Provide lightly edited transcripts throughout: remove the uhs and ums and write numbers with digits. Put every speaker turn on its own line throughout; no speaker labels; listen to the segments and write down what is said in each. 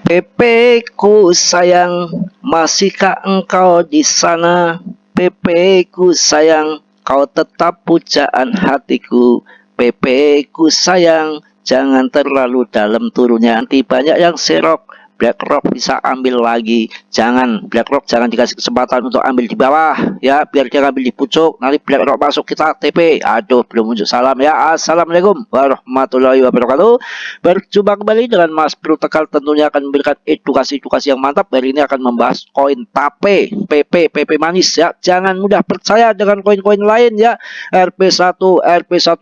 PP ku sayang, masihkah engkau di sana? PP ku sayang, kau tetap pujaan hatiku. PP ku sayang, jangan terlalu dalam turunnya. Nanti banyak yang serok. BlackRock bisa ambil lagi. BlackRock jangan dikasih kesempatan untuk ambil di bawah ya, biar dia ambil di pucuk. Nanti BlackRock masuk kita TP. Aduh, belum unjuk salam ya. Assalamualaikum warahmatullahi wabarakatuh. Berjumpa kembali dengan Mas Bro Tegal, tentunya akan memberikan edukasi-edukasi yang mantap. Hari ini akan membahas koin TAPE, PP manis ya. Jangan mudah percaya dengan koin-koin lain ya. RP1, RP1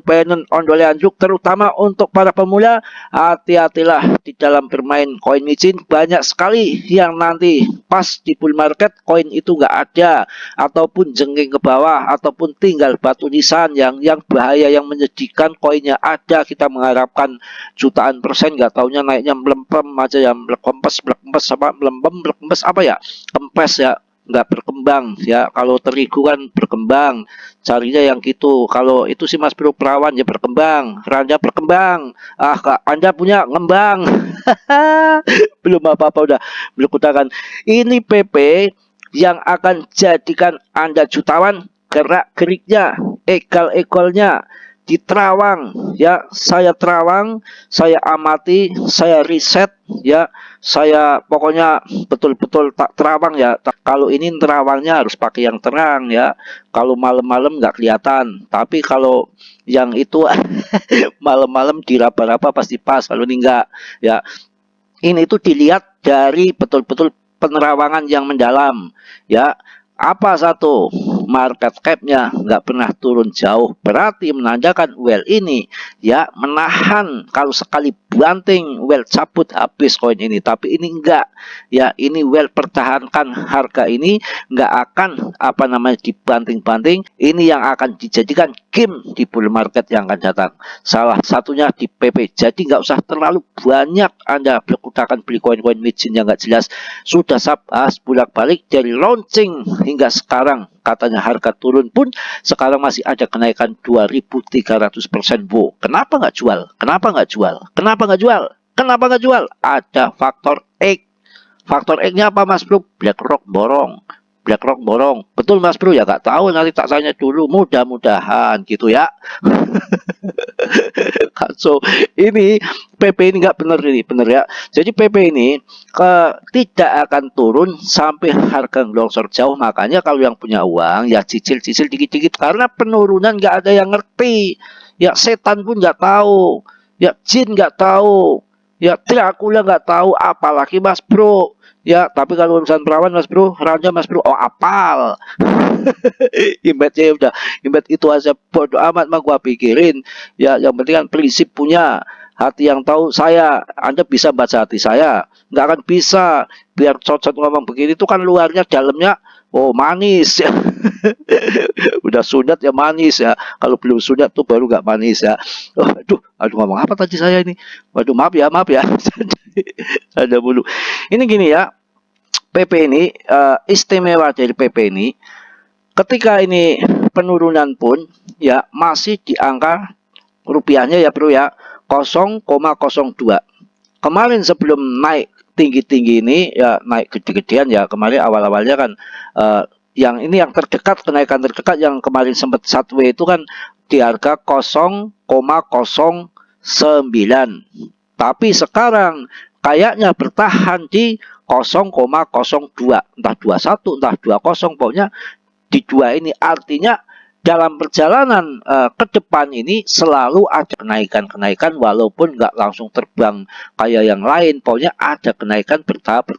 penen ondole anjuk, terutama untuk para pemula. Hati-hatilah di dalam bermain koin micin. Banyak sekali yang nanti pas di bull market koin itu nggak ada, ataupun jengking ke bawah, ataupun tinggal batu nisan yang bahaya, yang menyedihkan. Koinnya ada, kita mengharapkan jutaan persen, nggak taunya naiknya melempem aja ya, melempes apa, melempes apa ya, kempes ya, nggak berkembang ya. Kalau terigu kan berkembang, carinya yang gitu. Kalau itu sih Mas Bro perawan ya berkembang, ranja berkembang. Ah Kak, Anda punya ngembang. Belum apa-apa udah berkutakan. Ini PP yang akan jadikan Anda jutawan. Gerak geriknya, ekal-ekolnya di terawang ya. Saya terawang, saya amati, saya riset ya. Saya pokoknya betul-betul tak terawang ya. Kalau ini terawangnya harus pakai yang terang ya. Kalau malam-malam nggak kelihatan. Tapi kalau yang itu malam-malam diraba-raba pasti pas. Kalau ini enggak ya. Ini tuh dilihat dari betul-betul penerawangan yang mendalam ya. Apa satu, market cap-nya nggak pernah turun jauh, berarti menandakan well ini ya menahan. Kalau sekali banting well cabut habis koin ini, tapi ini enggak ya. Ini well pertahankan harga ini, nggak akan apa namanya dibanting-banting. Ini yang akan dijadikan game di bull market yang akan datang. Salah satunya di PP. Jadi nggak usah terlalu banyak Anda berkutakan beli koin-koin micin yang nggak jelas. Sudah saya bahas bolak-balik dari launching hingga sekarang. Katanya harga turun pun sekarang masih ada kenaikan 2.300%. Bu, kenapa nggak jual? Kenapa nggak jual? Kenapa nggak jual? Kenapa nggak jual? Ada faktor X. Faktor X-nya apa Mas Bro? BlackRock borong. BlackRock borong. Betul Mas Bro ya, nggak tahu, nanti tak tanya dulu. Mudah-mudahan gitu ya. So ini PP ini nggak benar, ini benar ya. Jadi PP ini tidak akan turun sampai harga longsor jauh. Makanya kalau yang punya uang ya cicil-cicil dikit-dikit, karena penurunan nggak ada yang ngerti ya. Setan pun nggak tahu ya, jin nggak tahu ya, Dracula nggak tahu, apalagi Mas Bro ya. Tapi kalau misalnya perawan Mas Bro, raja Mas Bro, oh apal. Imbetnya udah, imbet itu aja bodoh amat mah gua pikirin ya. Yang penting kan prinsip, punya hati yang tahu. Saya, Anda bisa baca hati saya? Nggak akan bisa. Biar cocok ngomong begini itu kan luarnya, dalamnya oh manis ya. Udah sunat ya manis ya, kalau belum sunat tuh baru nggak manis ya. Oh, aduh ngomong apa tadi saya ini, waduh maaf ya, maaf ya. Ada bulu ini gini ya. PP ini istimewa dari PP ini, ketika ini penurunan pun ya masih di angka rupiahnya ya Bro ya, 0,02. Kemarin sebelum naik tinggi-tinggi ini ya, naik gede-gedean ya kemarin awal-awalnya kan, yang ini yang terdekat, kenaikan terdekat yang kemarin sempat Satwe itu kan di harga 0,09. Tapi sekarang kayaknya bertahan di 0,02, entah 21 entah 20, pokoknya di dua ini. Artinya dalam perjalanan ke depan ini selalu ada kenaikan-kenaikan, walaupun nggak langsung terbang kayak yang lain. Pokoknya ada kenaikan bertahap.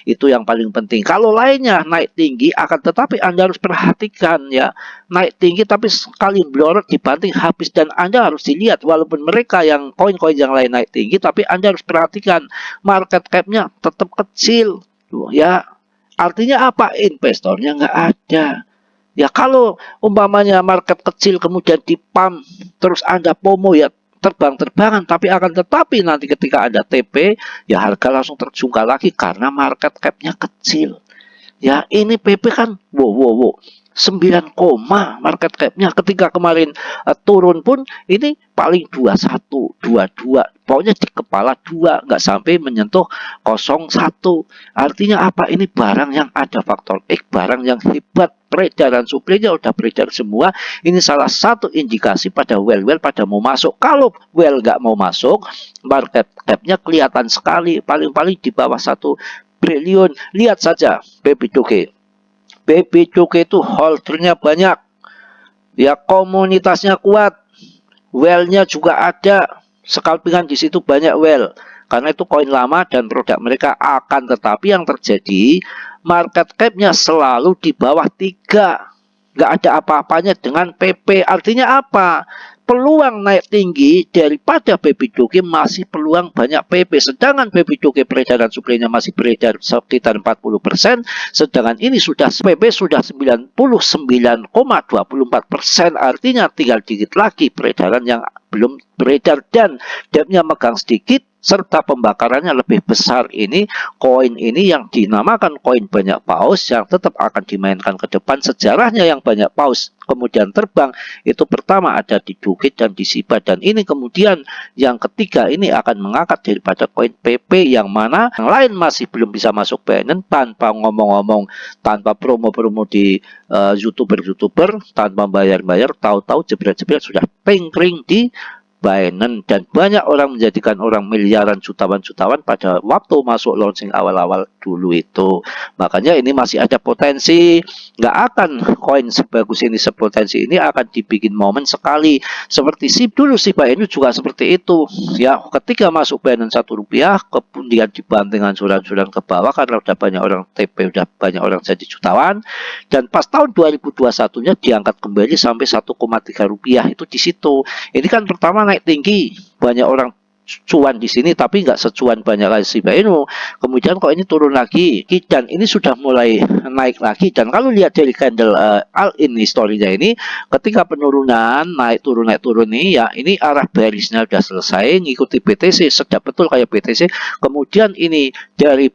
Itu yang paling penting. Kalau lainnya naik tinggi akan, tetapi Anda harus perhatikan ya, naik tinggi tapi sekali blorot dibanting habis. Dan Anda harus dilihat, walaupun mereka yang koin-koin yang lain naik tinggi, tapi Anda harus perhatikan market cap-nya tetap kecil ya. Artinya apa? Investornya nggak ada. Ya kalau umpamanya market kecil kemudian dipam terus Anda FOMO ya, terbang-terbangan. Tetapi nanti ketika ada TP ya harga langsung terjungkal lagi karena market cap-nya kecil. Ya ini PP kan wow. 9, market capnya ketika kemarin turun pun ini paling 21, 22, pokoknya di kepala 2, nggak sampai menyentuh 01. Artinya apa? Ini barang yang ada faktor X, barang yang hebat, peredaran suplainya udah beredar semua. Ini salah satu indikasi pada well pada mau masuk. Kalau well nggak mau masuk, market capnya kelihatan sekali, paling-paling di bawah 1 triliun. Lihat saja baby cukai. Baby cukai itu holdernya banyak, ya komunitasnya kuat, well-nya juga ada, scalpingan di situ banyak well. Karena itu koin lama dan produk mereka akan, tetapi yang terjadi market cap-nya selalu di bawah 3. Nggak ada apa-apanya dengan PP. Artinya apa? Peluang naik tinggi daripada baby cukai masih peluang banyak PP. Sedangkan baby cukai peredaran suplainya masih beredar sekitar 40%. Sedangkan ini sudah PP sudah 99,24%. Artinya tinggal dikit lagi peredaran yang belum beredar dan depth-nya megang sedikit serta pembakarannya lebih besar. Ini koin ini yang dinamakan koin banyak paus yang tetap akan dimainkan ke depan. Sejarahnya yang banyak paus kemudian terbang itu pertama ada di Duket dan di Shiba, dan ini kemudian yang ketiga ini akan mengangkat daripada koin PP yang mana yang lain masih belum bisa masuk Binance tanpa ngomong-ngomong, tanpa promo-promo di YouTuber tanpa bayar-bayar, tahu-tahu jebret-jebret sudah pengkring di Binance, dan banyak orang menjadikan orang miliaran, jutawan pada waktu masuk launching awal-awal dulu itu. Makanya ini masih ada potensi, nggak akan koin sebagus ini, sepotensi ini akan dibikin momen sekali. Seperti SIB dulu, Shiba Inu juga seperti itu. Ya, ketika masuk Binance Rp1, kemudian dibanting anjuran-anjuran ke bawah karena udah banyak orang TP, udah banyak orang jadi jutawan. Dan pas tahun 2021-nya diangkat kembali sampai Rp1,3 itu di situ. Ini kan pertama naik tinggi, banyak orang cuan di sini, tapi nggak secuan banyak lagi Shiba Inu. Kemudian kok ini turun lagi, dan ini sudah mulai naik lagi. Dan kalau lihat dari candle all-in historinya ini, ketika penurunan naik turun nih, ya ini arah bearishnya udah selesai, ngikuti BTC, sedap betul kayak BTC. Kemudian ini dari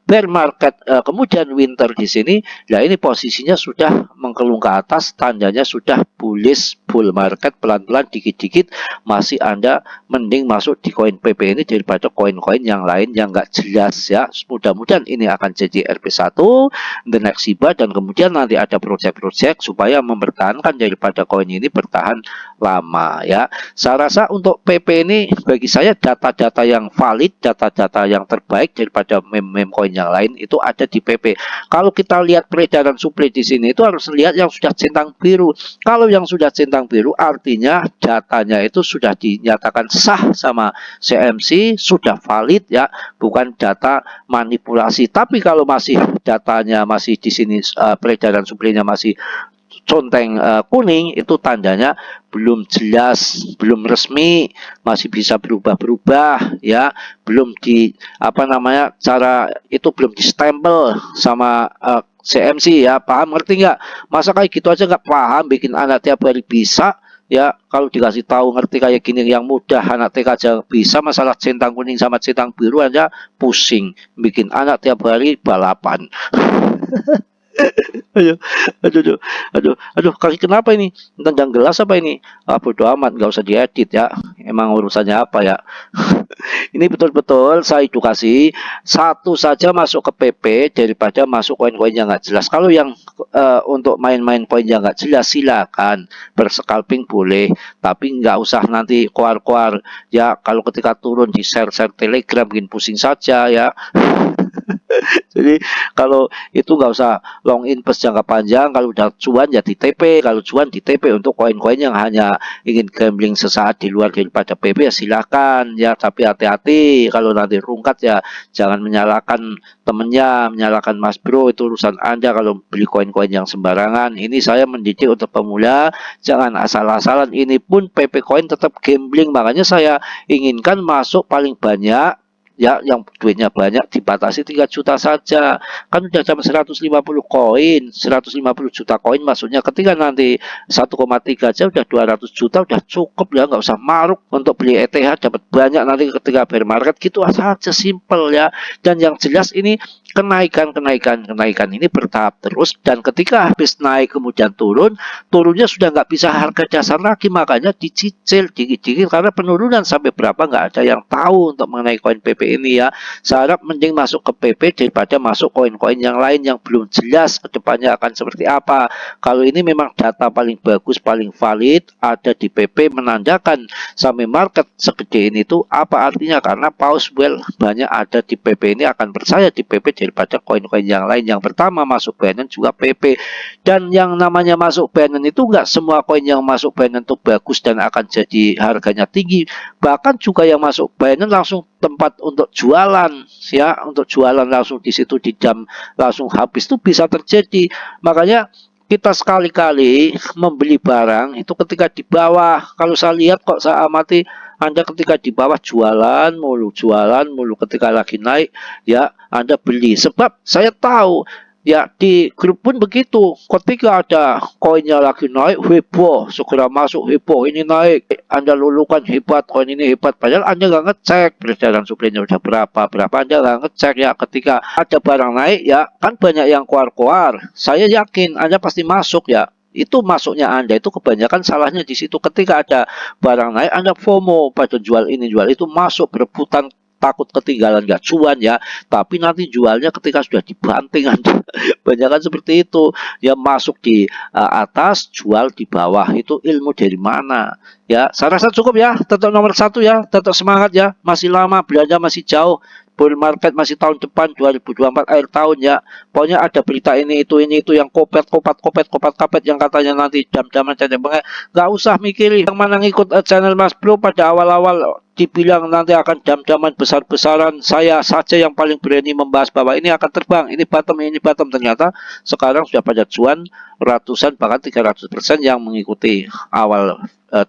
bear market, kemudian winter di sini. Nah, ini posisinya sudah mengkelung ke atas, tandanya sudah bullish bull market, pelan-pelan dikit-dikit masih Anda mending masuk di koin PP ini daripada koin-koin yang lain yang nggak jelas ya. Mudah-mudahan ini akan jadi RP1 the next Shiba, dan kemudian nanti ada project-project supaya mempertahankan daripada koin ini bertahan lama ya. Saya rasa untuk PP ini bagi saya data-data yang valid, data-data yang terbaik daripada meme koin yang lain itu ada di PP. Kalau kita lihat peredaran suplai di sini itu harus lihat yang sudah centang biru. Kalau yang sudah centang biru artinya datanya itu sudah dinyatakan sah sama CMC, sudah valid ya, bukan data manipulasi. Tapi kalau masih datanya masih di sini peredaran suplainya masih conteng kuning, itu tandanya belum jelas, belum resmi, masih bisa berubah-berubah ya, belum di apa namanya, cara itu belum di stempel sama CMC ya. Paham, ngerti nggak? Masa kayak gitu aja nggak paham, bikin anak tiap hari bisa ya. Kalau dikasih tahu ngerti kayak gini yang mudah, anak TK aja bisa, masalah centang kuning sama centang biru aja pusing, bikin anak tiap hari balapan. Aduh, aduh, kaki kenapa ini? Tendang gelas apa ini? Bodo amat, nggak usah diedit ya. Emang urusannya apa ya? Ini betul-betul saya edukasi, satu saja masuk ke PP daripada masuk koin-koin yang nggak jelas. Kalau yang untuk main-main koin yang nggak jelas silakan berscalping boleh, tapi nggak usah nanti keluar-keluar ya. Kalau ketika turun di share-share Telegram bikin pusing saja ya. Jadi kalau itu nggak usah long invest jangka panjang. Kalau udah cuan ya di TP, kalau cuan di TP. Untuk koin-koin yang hanya ingin gambling sesaat di luar daripada PP ya silakan ya, tapi hati-hati kalau nanti rungkat ya jangan menyalahkan temennya, menyalahkan Mas Bro, itu urusan Anda kalau beli koin-koin yang sembarangan. Ini saya mendidik untuk pemula, jangan asal-asalan. Ini pun PP coin tetap gambling, makanya saya inginkan masuk paling banyak ya, yang duitnya banyak dibatasi 3 juta saja. Kan udah jam 150 koin, 150 juta koin, maksudnya ketika nanti 1,3 aja udah 200 juta, udah cukup ya, nggak usah maruk untuk beli ETH dapat banyak nanti ketika bear market, gitu saja, simple ya. Dan yang jelas ini kenaikan ini bertahap terus, dan ketika habis naik kemudian turunnya sudah nggak bisa harga dasar lagi, makanya dicicil dikit-dikit karena penurunan sampai berapa nggak ada yang tahu untuk mengenai koin PP ini ya. Saya harap mending masuk ke PP daripada masuk koin-koin yang lain yang belum jelas kedepannya akan seperti apa. Kalau ini memang data paling bagus, paling valid ada di PP, menandakan sampai market segede ini tuh apa artinya, karena pause well banyak ada di PP ini akan percaya di PP daripada koin-koin yang lain. Yang pertama masuk Binance juga PP, dan yang namanya masuk Binance itu nggak semua koin yang masuk Binance itu bagus dan akan jadi harganya tinggi. Bahkan juga yang masuk Binance langsung tempat untuk jualan ya, untuk jualan langsung di situ di jam langsung habis itu bisa terjadi. Makanya kita sekali-kali membeli barang itu ketika di bawah, kalau saya lihat kok saya amati Anda ketika di bawah jualan mulu ketika lagi naik ya Anda beli, sebab saya tahu ya di grup pun begitu, ketika ada koinnya lagi naik heboh, segera masuk heboh ini naik, Anda lulukan hebat, koin ini hebat, padahal Anda nggak ngecek peredaran supply-nya udah berapa Anda nggak ngecek ya. Ketika ada barang naik ya kan banyak yang keluar, saya yakin Anda pasti masuk ya. Itu masuknya Anda itu kebanyakan salahnya di situ. Ketika ada barang naik Anda FOMO pada jual ini jual itu, masuk berebutan, takut ketinggalan gak cuan ya, tapi nanti jualnya ketika sudah dibanting Anda. Banyak kan seperti itu ya, masuk di atas jual di bawah, itu ilmu dari mana ya. Saya rasa cukup ya, tetap nomor 1 ya, tetap semangat ya, masih lama, belanja masih jauh, bull market masih tahun depan 2024 akhir tahun ya. Pokoknya ada berita ini itu yang kopet yang katanya nanti jam-jaman nggak usah mikirin yang mana ngikut channel Mas Bro pada awal-awal dibilang nanti akan jam-jaman besar-besaran, saya saja yang paling berani membahas bahwa ini akan terbang, ini bottom, ternyata sekarang sudah pada cuan ratusan bahkan 300% yang mengikuti awal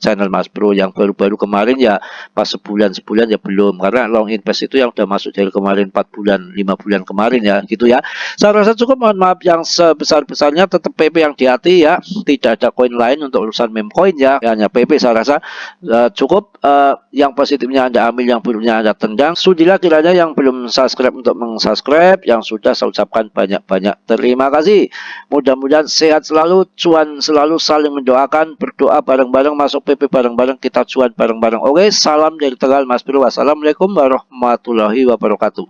channel Mas Bro. Yang baru-baru kemarin ya pas sebulan ya belum, karena long invest itu yang udah masuk dari kemarin 4 bulan 5 bulan kemarin ya gitu ya. Saya rasa cukup, mohon maaf yang sebesar-besarnya, tetap PP yang di hati ya, tidak ada koin lain untuk urusan meme coin ya, hanya PP. Saya rasa cukup, yang positifnya Anda ambil, yang buruknya Anda tendang. Sudilah kiranya yang belum subscribe untuk meng-subscribe, yang sudah saya ucapkan banyak-banyak terima kasih. Mudah-mudahan sehat selalu, cuan selalu, saling mendoakan, berdoa bareng-bareng, masuk PP bareng-bareng, kita cuan bareng-bareng. Oke, salam dari Tegal Mas Bro. Wassalamualaikum warahmatullahi wabarakatuh.